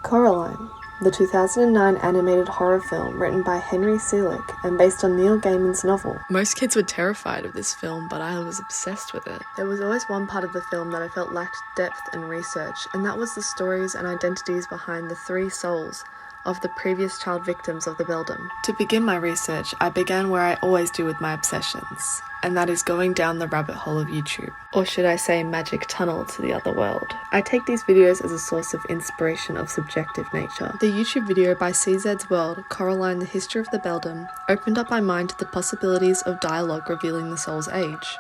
Coraline, the 2009 animated horror film written by Henry Selick and based on Neil Gaiman's novel. Most kids were terrified of this film, but I was obsessed with it. There was always one part of the film that I felt lacked depth and research, and that was the stories and identities behind the three souls of the previous child victims of the Beldam. To begin my research, I began where I always do with my obsessions, and that is going down the rabbit hole of YouTube. Or should I say magic tunnel to the other world. I take these videos as a source of inspiration of subjective nature. The YouTube video by CZsWorld, Coraline, the History of the Beldam, opened up my mind to the possibilities of dialogue revealing the soul's age.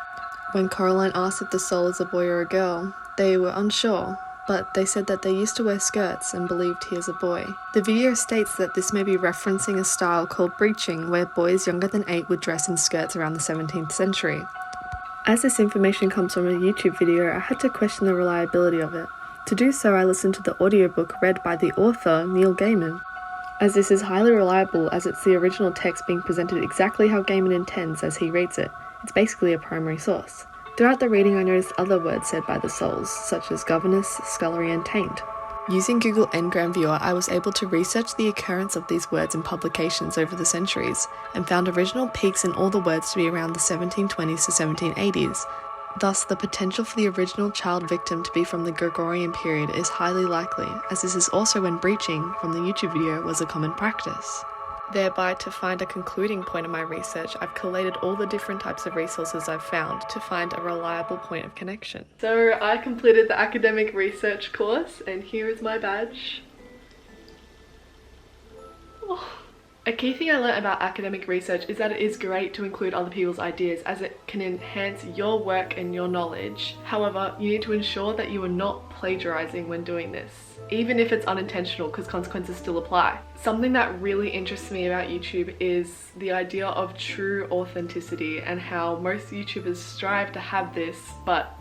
When Coraline asked if the soul is a boy or a girl, they were unsure, but they said that they used to wear skirts and believed he is a boy. The video states that this may be referencing a style called breeching, where boys younger than 8 would dress in skirts around the 17th century. As this information comes from a YouTube video, I had to question the reliability of it. To do so, I listened to the audiobook read by the author, Neil Gaiman, as this is highly reliable as it's the original text being presented exactly how Gaiman intends as he reads it. It's basically a primary source. Throughout the reading, I noticed other words said by the souls, such as governess, scullery, and taint. Using Google Ngram Viewer, I was able to research the occurrence of these words in publications over the centuries, and found original peaks in all the words to be around the 1720s to 1780s. Thus, the potential for the original child victim to be from the Gregorian period is highly likely, as this is also when breeching from the YouTube video was a common practice. Thereby, to find a concluding point of my research, I've collated all the different types of resources I've found to find a reliable point of connection. So I completed the academic research course, and here is my badge. Oh. A key thing I learned about academic research is that it is great to include other people's ideas, as it can enhance your work and your knowledge. However, you need to ensure that you are not plagiarizing when doing this, even if it's unintentional, because consequences still apply. Something that really interests me about YouTube is the idea of true authenticity and how most YouTubers strive to have this, but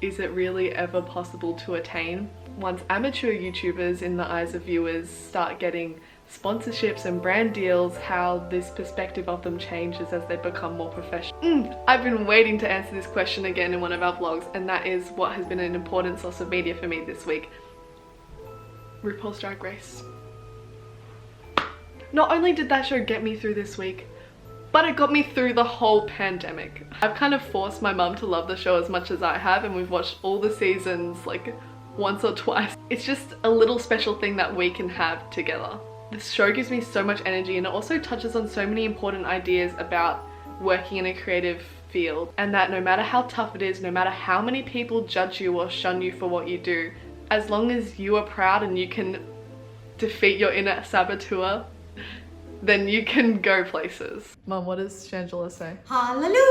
is it really ever possible to attain? Once amateur YouTubers, in the eyes of viewers, start getting sponsorships and brand deals, how this perspective of them changes as they become more professional. I've been waiting to answer this question again in one of our vlogs, and that is what has been an important source of media for me this week. RuPaul's Drag Race. Not only did that show get me through this week, but it got me through the whole pandemic. I've kind of forced my mum to love the show as much as I have, and we've watched all the seasons like once or twice. It's just a little special thing that we can have together. This show gives me so much energy, and it also touches on so many important ideas about working in a creative field, and that no matter how tough it is, no matter how many people judge you or shun you for what you do, as long as you are proud and you can defeat your inner saboteur, then you can go places. Mum, what does Shangela say? Hallelujah!